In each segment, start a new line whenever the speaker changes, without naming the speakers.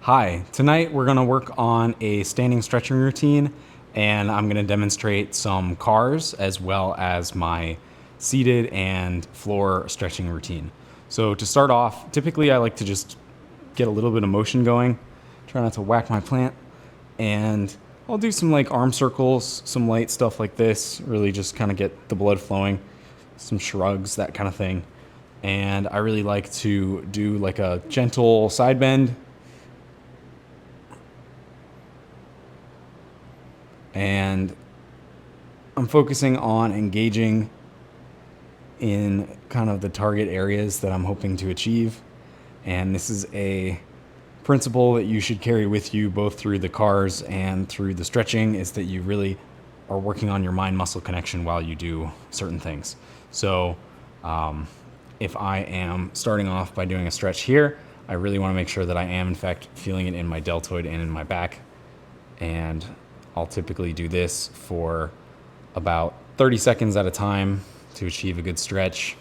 Hi, tonight we're going to work on a standing stretching routine, and I'm going to demonstrate some cars as well as my seated and floor stretching routine. So to start off, typically I like to just get a little bit of motion going, try not to whack my plant, and I'll do some like arm circles, some light stuff like this, really just kind of get the blood flowing, some shrugs, that kind of thing. And I really like to do like a gentle side bend, and I'm focusing on engaging in kind of the target areas that I'm hoping to achieve. And this is a principle that you should carry with you both through the cars and through the stretching, is that you really are working on your mind muscle connection while you do certain things. So if I am starting off by doing a stretch here, I really want to make sure that I am in fact feeling it in my deltoid and in my back. And I'll typically do this for about 30 seconds at a time to achieve a good stretch.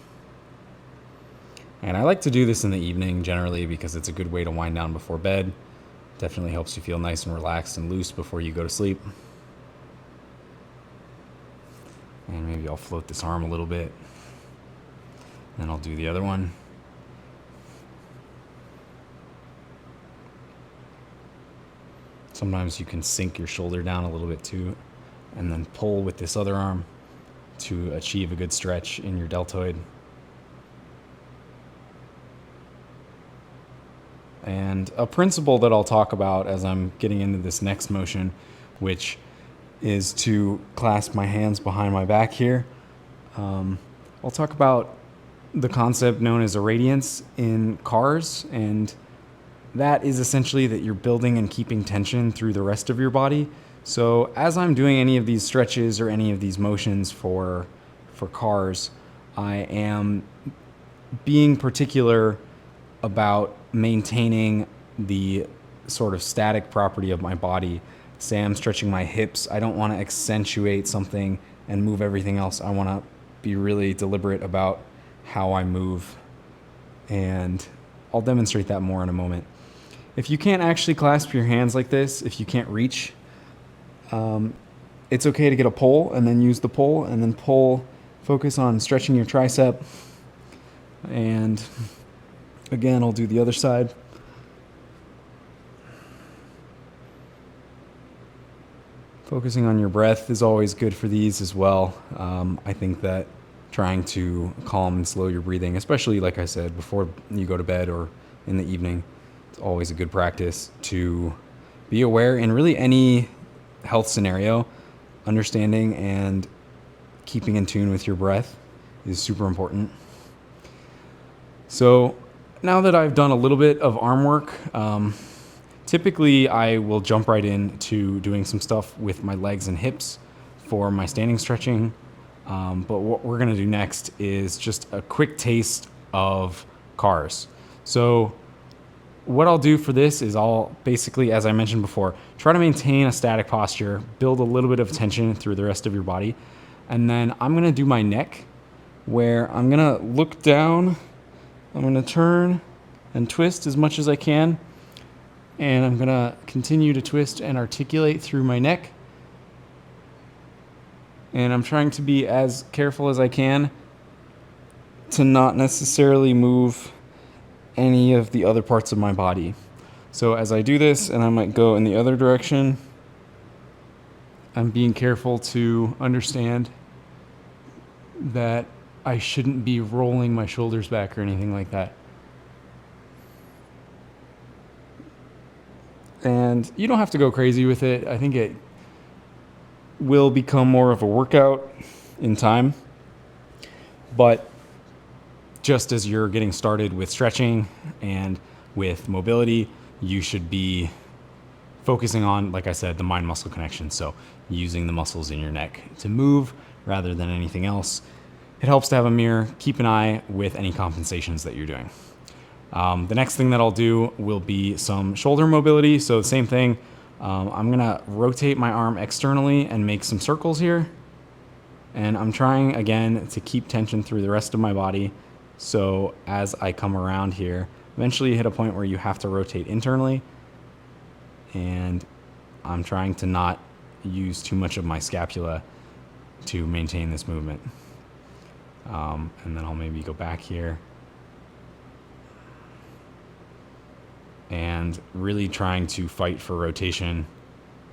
And I like to do this in the evening generally because it's a good way to wind down before bed. Definitely helps you feel nice and relaxed and loose before you go to sleep. And maybe I'll float this arm a little bit. Then I'll do the other one. Sometimes you can sink your shoulder down a little bit too, and then pull with this other arm to achieve a good stretch in your deltoid. And a principle that I'll talk about as I'm getting into this next motion, which is to clasp my hands behind my back here. I'll talk about the concept known as irradiance in cars, and that is essentially that you're building and keeping tension through the rest of your body. So as I'm doing any of these stretches or any of these motions for cars, I am being particular about maintaining the sort of static property of my body. Say I'm stretching my hips, I don't want to accentuate something and move everything else. I want to be really deliberate about how I move, and I'll demonstrate that more in a moment. If you can't actually clasp your hands like this, if you can't reach, it's okay to get a pole and then use the pole and then pull, focus on stretching your tricep. And again, I'll do the other side. Focusing on your breath is always good for these as well. I think that trying to calm and slow your breathing, especially like I said, before you go to bed or in the evening, it's always a good practice to be aware in really any health scenario. Understanding and keeping in tune with your breath is super important. So now that I've done a little bit of arm work, typically I will jump right into doing some stuff with my legs and hips for my standing stretching. But what we're going to do next is just a quick taste of cars. So what I'll do for this is I'll basically, as I mentioned before, try to maintain a static posture, build a little bit of tension through the rest of your body. And then I'm going to do my neck, where I'm going to look down, I'm going to turn and twist as much as I can. And I'm going to continue to twist and articulate through my neck. And I'm trying to be as careful as I can to not necessarily move any of the other parts of my body. So as I do this, and I might go in the other direction, I'm being careful to understand that I shouldn't be rolling my shoulders back or anything like that. And you don't have to go crazy with it. I think it will become more of a workout in time. But just as you're getting started with stretching and with mobility, you should be focusing on, like I said, the mind muscle connection. So using the muscles in your neck to move rather than anything else. It helps to have a mirror. Keep an eye with any compensations that you're doing. The next thing that I'll do will be some shoulder mobility. So the same thing. I'm going to rotate my arm externally and make some circles here. And I'm trying, again, to keep tension through the rest of my body. So as I come around here, eventually you hit a point where you have to rotate internally. and I'm trying to not use too much of my scapula to maintain this movement. And then I'll maybe go back here and really trying to fight for rotation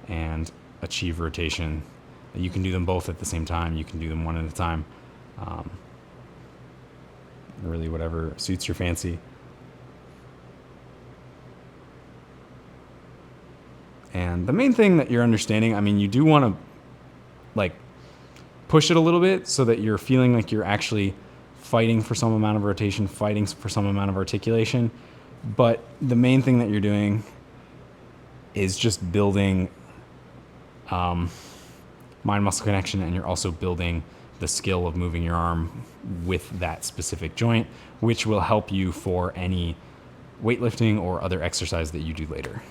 and achieve rotation. You can do them both at the same time. You can do them one at a time. Really whatever suits your fancy. And the main thing that you're understanding, I mean, you do want to like push it a little bit so that you're feeling like you're actually fighting for some amount of rotation, fighting for some amount of articulation. But the main thing that you're doing is just building mind-muscle connection, and you're also building the skill of moving your arm with that specific joint, which will help you for any weightlifting or other exercise that you do later.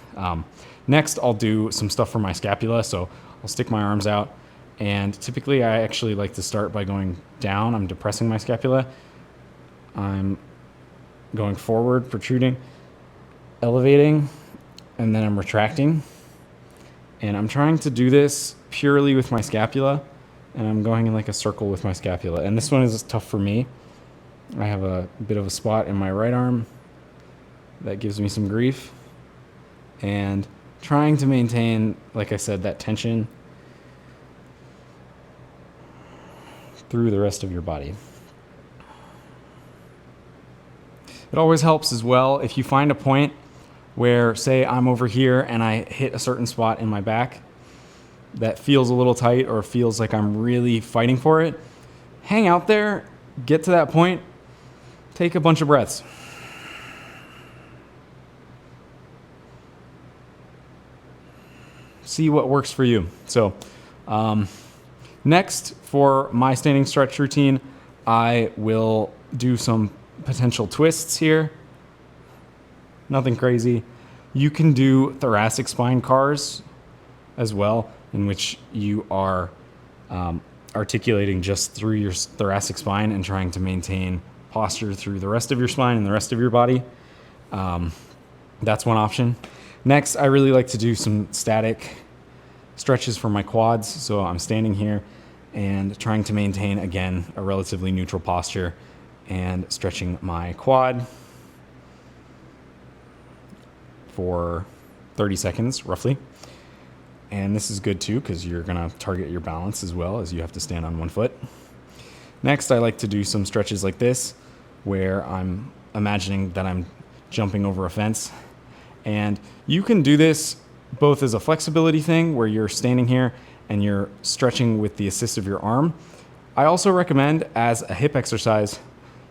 Next, I'll do some stuff for my scapula. So I'll stick my arms out, and typically I actually like to start by going down. I'm depressing my scapula. I'm going forward, protruding, elevating, and then I'm retracting. And I'm trying to do this purely with my scapula, and I'm going in like a circle with my scapula. And this one is tough for me. I have a bit of a spot in my right arm that gives me some grief, and trying to maintain, like I said, that tension through the rest of your body. It always helps as well if you find a point where, say, I'm over here and I hit a certain spot in my back that feels a little tight or feels like I'm really fighting for it. Hang out there, get to that point, take a bunch of breaths. See what works for you. So next, for my standing stretch routine, I will do some potential twists here. Nothing crazy. You can do thoracic spine cars as well, in which you are articulating just through your thoracic spine and trying to maintain posture through the rest of your spine and the rest of your body. That's one option. Next, I really like to do some static stretches for my quads. So I'm standing here and trying to maintain, again, a relatively neutral posture and stretching my quad for 30 seconds, roughly. And this is good too, because you're gonna target your balance as well, as you have to stand on one foot. Next, I like to do some stretches like this, where I'm imagining that I'm jumping over a fence. And you can do this both as a flexibility thing, where you're standing here and you're stretching with the assist of your arm. I also recommend, as a hip exercise,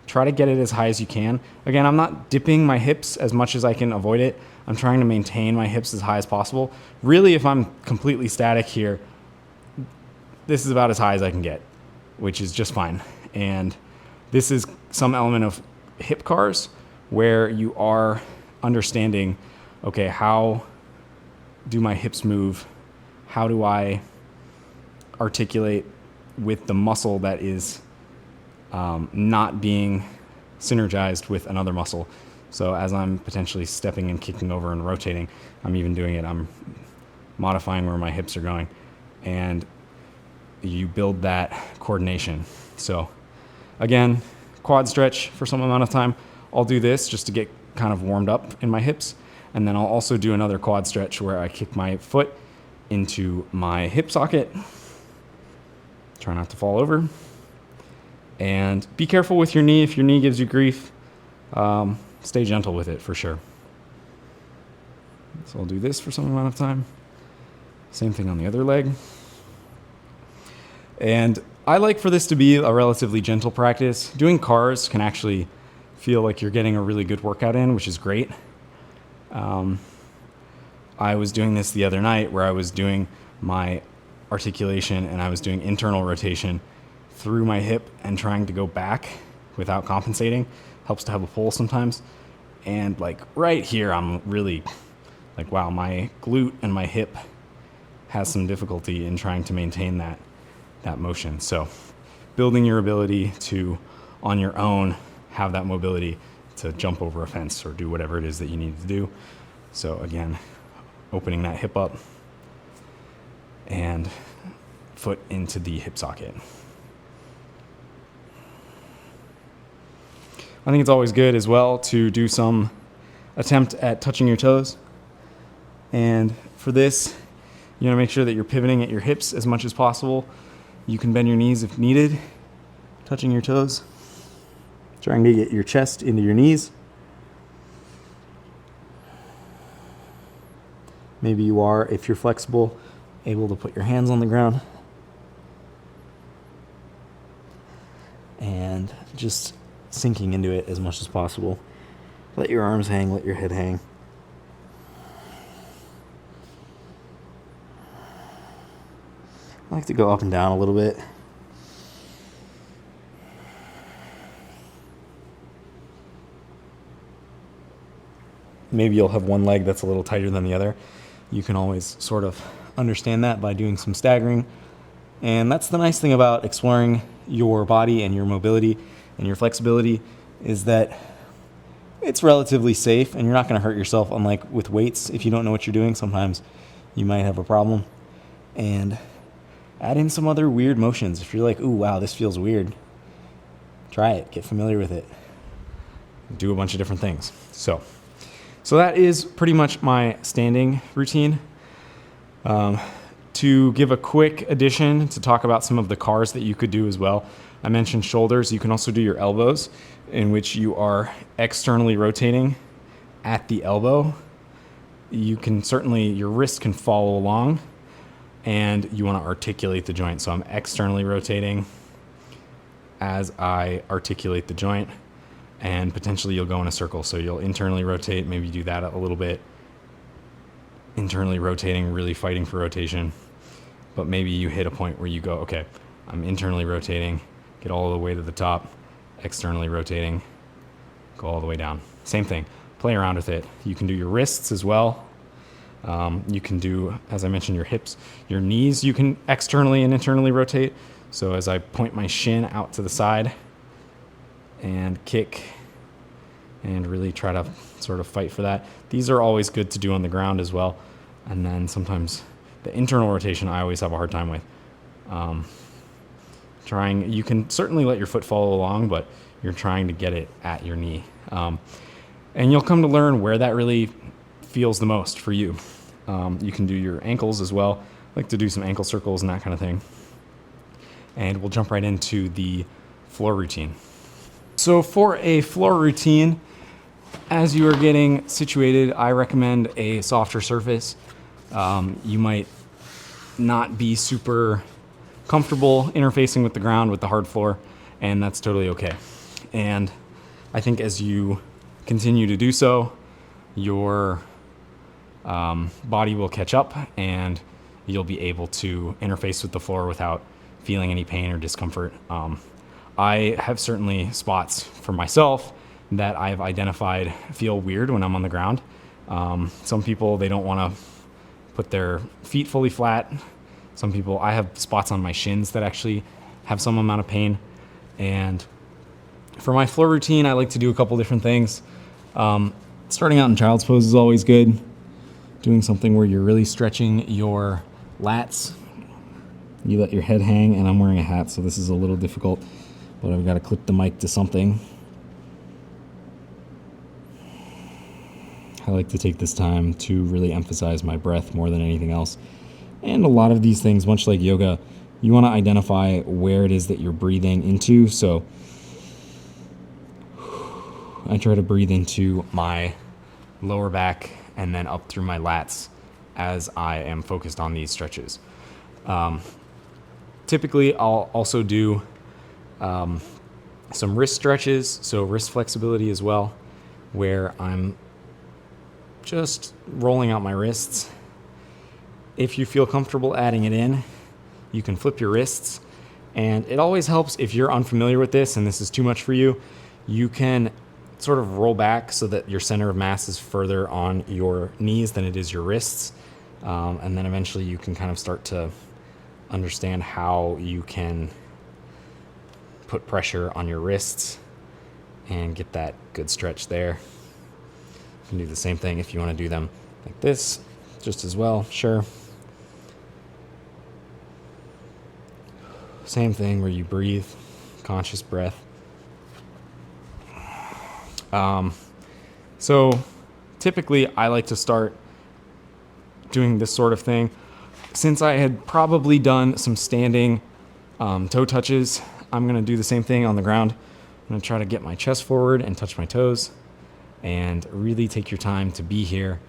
try to get it as high as you can. Again, I'm not dipping my hips as much as I can avoid it. I'm trying to maintain my hips as high as possible. Really, if I'm completely static here, this is about as high as I can get, which is just fine. And this is some element of hip cars, where you are understanding, okay, how do my hips move? How do I articulate with the muscle that is not being synergized with another muscle? So as I'm potentially stepping and kicking over and rotating, I'm even doing it, I'm modifying where my hips are going. And you build that coordination. So again, quad stretch for some amount of time. I'll do this just to get kind of warmed up in my hips. And then I'll also do another quad stretch where I kick my foot into my hip socket. Try not to fall over. And be careful with your knee. If your knee gives you grief, stay gentle with it for sure. So I'll do this for some amount of time. Same thing on the other leg. And I like for this to be a relatively gentle practice. Doing cars can actually feel like you're getting a really good workout in, which is great. I was doing this the other night, where I was doing my articulation and I was doing internal rotation through my hip and trying to go back without compensating. Helps to have a pull sometimes. And like right here, I'm really like, wow, my glute and my hip has some difficulty in trying to maintain that motion. So building your ability to, on your own, have that mobility to jump over a fence or do whatever it is that you need to do. So again, opening that hip up and foot into the hip socket. I think it's always good as well to do some attempt at touching your toes. And for this, you want to make sure that you're pivoting at your hips as much as possible. You can bend your knees if needed, touching your toes, trying to get your chest into your knees. Maybe you are, if you're flexible, able to put your hands on the ground. And just sinking into it as much as possible. Let your arms hang, let your head hang. I like to go up and down a little bit. Maybe you'll have one leg that's a little tighter than the other. You can always sort of understand that by doing some staggering. And that's the nice thing about exploring your body and your mobility and your flexibility, is that it's relatively safe and you're not going to hurt yourself. Unlike with weights, if you don't know what you're doing, sometimes you might have a problem. And add in some other weird motions. If you're like, ooh, wow, this feels weird, try it, get familiar with it, do a bunch of different things. So that is pretty much my standing routine. To give a quick addition to talk about some of the CARs that you could do as well, I mentioned shoulders. You can also do your elbows, in which you are externally rotating at the elbow. You can certainly, your wrist can follow along, and you want to articulate the joint. So I'm externally rotating as I articulate the joint, and potentially you'll go in a circle. So you'll internally rotate, maybe do that a little bit. Internally rotating, really fighting for rotation. But maybe you hit a point where you go, okay, I'm internally rotating, get all the way to the top, externally rotating, go all the way down. Same thing, play around with it. You can do your wrists as well. You can do, as I mentioned, your hips, your knees, you can externally and internally rotate. So as I point my shin out to the side and kick and really try to sort of fight for that. These are always good to do on the ground as well. And then sometimes the internal rotation I always have a hard time with. You can certainly let your foot follow along, but you're trying to get it at your knee. And you'll come to learn where that really feels the most for you. You can do your ankles as well. I like to do some ankle circles and that kind of thing. And we'll jump right into the floor routine. So for a floor routine, as you are getting situated, I recommend a softer surface. You might not be super comfortable interfacing with the ground with the hard floor, and that's totally okay. And I think as you continue to do so, your body will catch up and you'll be able to interface with the floor without feeling any pain or discomfort. I have certainly spots for myself that I've identified feel weird when I'm on the ground. Some people, they don't want to put their feet fully flat. Some people, I have spots on my shins that actually have some amount of pain. And for my floor routine, I like to do a couple different things. Starting out in child's pose is always good. Doing something where you're really stretching your lats. You let your head hang, and I'm wearing a hat, so this is a little difficult, but I've got to clip the mic to something. I like to take this time to really emphasize my breath more than anything else. And a lot of these things, much like yoga, you want to identify where it is that you're breathing into. So I try to breathe into my lower back and then up through my lats as I am focused on these stretches. Typically, I'll also do some wrist stretches, so wrist flexibility as well, where I'm just rolling out my wrists. If you feel comfortable adding it in, you can flip your wrists. And it always helps if you're unfamiliar with this and this is too much for you, you can sort of roll back so that your center of mass is further on your knees than it is your wrists. And then eventually you can kind of start to understand how you can put pressure on your wrists and get that good stretch there. You can do the same thing if you want to do them like this, just as well, sure. Same thing where you breathe, conscious breath. So typically I like to start doing this sort of thing. Since I had probably done some standing toe touches, I'm going to do the same thing on the ground. I'm going to try to get my chest forward and touch my toes, and really take your time to be here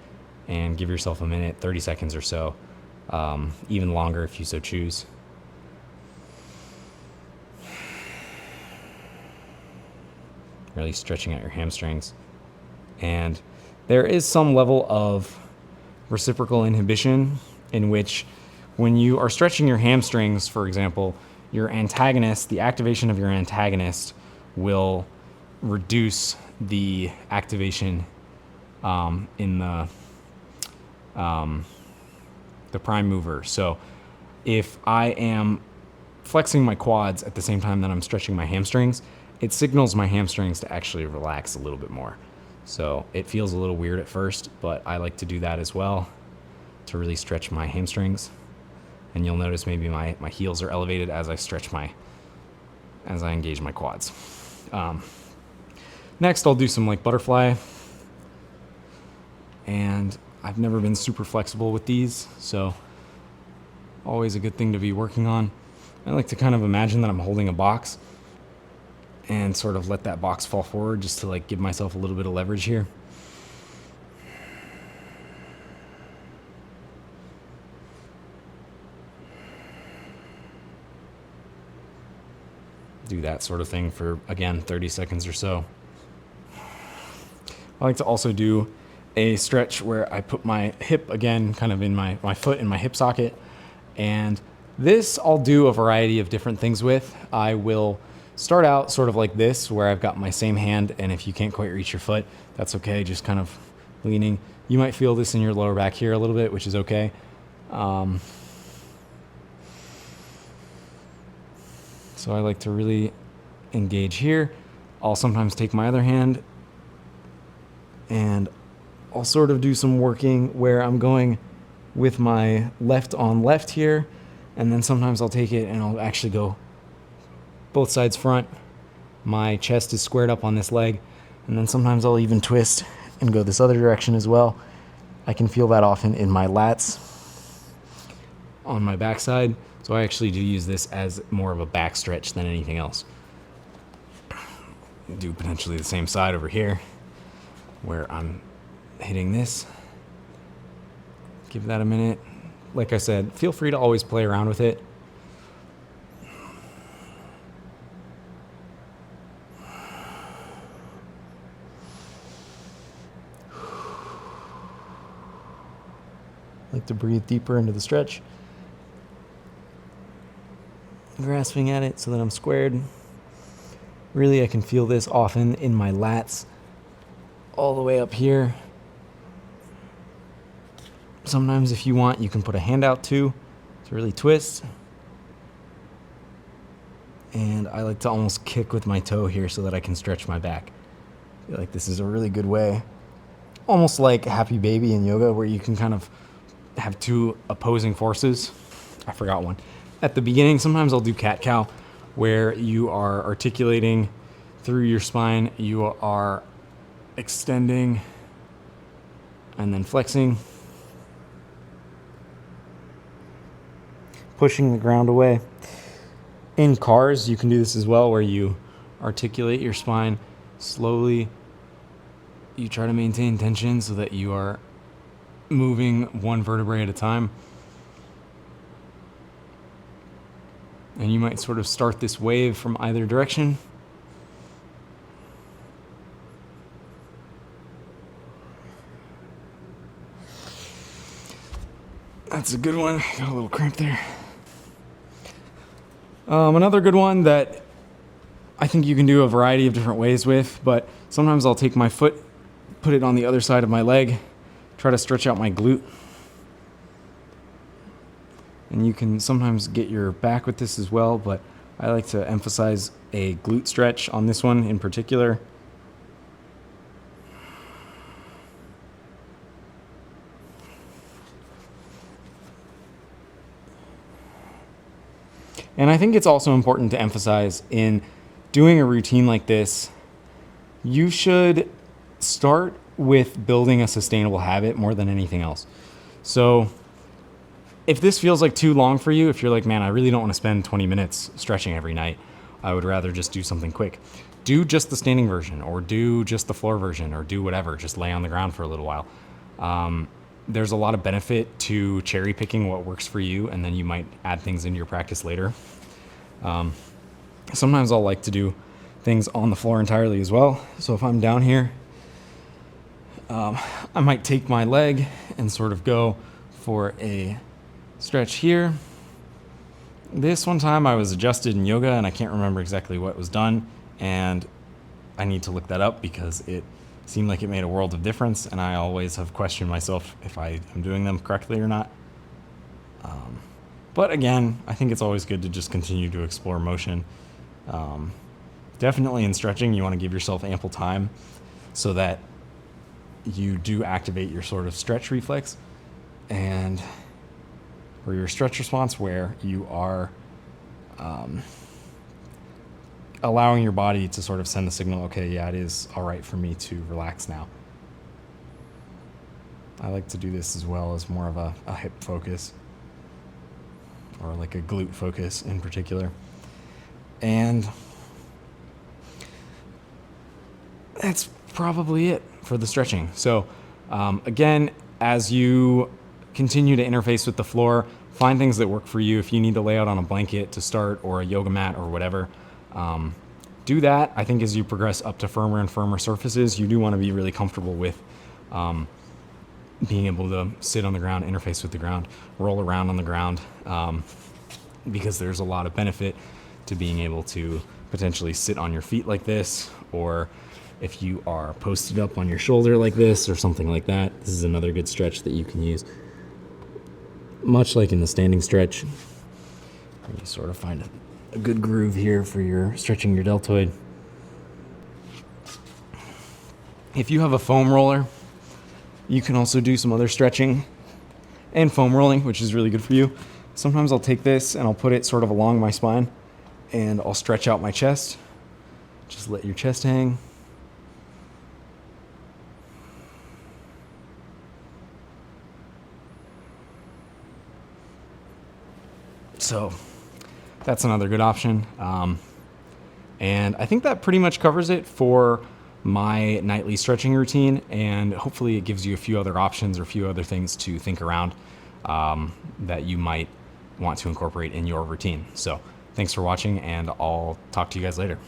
and give yourself a minute, 30 seconds or so, even longer if you so choose. Really stretching out your hamstrings. And there is some level of reciprocal inhibition in which when you are stretching your hamstrings, for example, your antagonist, the activation of your antagonist will reduce the activation in the prime mover. So if I am flexing my quads at the same time that I'm stretching my hamstrings, it signals my hamstrings to actually relax a little bit more. So it feels a little weird at first, but I like to do that as well to really stretch my hamstrings. And you'll notice maybe my heels are elevated as I engage my quads. Next, I'll do some like butterfly. And I've never been super flexible with these, so always a good thing to be working on. I like to kind of imagine that I'm holding a box and sort of let that box fall forward just to like give myself a little bit of leverage here. Do that sort of thing for, again, 30 seconds or so. I like to also do a stretch where I put my hip, again, kind of in my foot in my hip socket. And this I'll do a variety of different things with. I will start out sort of like this, where I've got my same hand, and if you can't quite reach your foot, that's okay, just kind of leaning. You might feel this in your lower back here a little bit, which is okay. So I like to really engage here. I'll sometimes take my other hand and I'll sort of do some working where I'm going with my left on left here, and then sometimes I'll take it and I'll actually go both sides front. My chest is squared up on this leg, and then sometimes I'll even twist and go this other direction as well. I can feel that often in my lats on my backside, so I actually do use this as more of a back stretch than anything else. Do potentially the same side over here where I'm hitting this. Give that a minute. Like I said, feel free to always play around with it. Like to breathe deeper into the stretch. Grasping at it so that I'm squared. Really, I can feel this often in my lats all the way up here. Sometimes if you want, you can put a hand out too to really twist. And I like to almost kick with my toe here so that I can stretch my back. I feel like this is a really good way. Almost like Happy Baby in yoga, where you can kind of have two opposing forces. I forgot one. At the beginning, sometimes I'll do cat-cow, where you are articulating through your spine. You are extending and then flexing, pushing the ground away. In cars, you can do this as well, where you articulate your spine slowly. You try to maintain tension so that you are moving one vertebrae at a time. And you might sort of start this wave from either direction. That's a good one. Got a little cramp there. Another good one that I think you can do a variety of different ways with, but sometimes I'll take my foot, put it on the other side of my leg, try to stretch out my glute. And you can sometimes get your back with this as well, but I like to emphasize a glute stretch on this one in particular. And I think it's also important to emphasize in doing a routine like this, you should start with building a sustainable habit more than anything else. So if this feels like too long for you, if you're like, man, I really don't want to spend 20 minutes stretching every night, I would rather just do something quick. Do just the standing version, or do just the floor version, or do whatever. Just lay on the ground for a little while. There's a lot of benefit to cherry picking what works for you, and then you might add things into your practice later. Sometimes I'll like to do things on the floor entirely as well. So if I'm down here, I might take my leg and sort of go for a stretch here. This one time I was adjusted in yoga and I can't remember exactly what was done, and I need to look that up because it seemed like it made a world of difference, and I always have questioned myself if I am doing them correctly or not. But again, I think it's always good to just continue to explore motion. Definitely in stretching, you want to give yourself ample time so that you do activate your sort of stretch reflex and or your stretch response, where you are allowing your body to sort of send the signal, okay, yeah, it is all right for me to relax now. I like to do this as well as more of a hip focus, or like a glute focus in particular. And that's probably it for the stretching. So again, as you continue to interface with the floor, find things that work for you. If you need to lay out on a blanket to start, or a yoga mat or whatever, do that. I think as you progress up to firmer and firmer surfaces, you do want to be really comfortable with being able to sit on the ground, interface with the ground, roll around on the ground, because there's a lot of benefit to being able to potentially sit on your feet like this, or if you are posted up on your shoulder like this or something like that. This is another good stretch that you can use. Much like in the standing stretch, you sort of find a good groove here for your stretching your deltoid. If you have a foam roller, you can also do some other stretching and foam rolling, which is really good for you. Sometimes I'll take this and I'll put it sort of along my spine and I'll stretch out my chest. Just let your chest hang. So that's another good option. And I think that pretty much covers it for my nightly stretching routine. And hopefully it gives you a few other options or a few other things to think around that you might want to incorporate in your routine. So thanks for watching, and I'll talk to you guys later.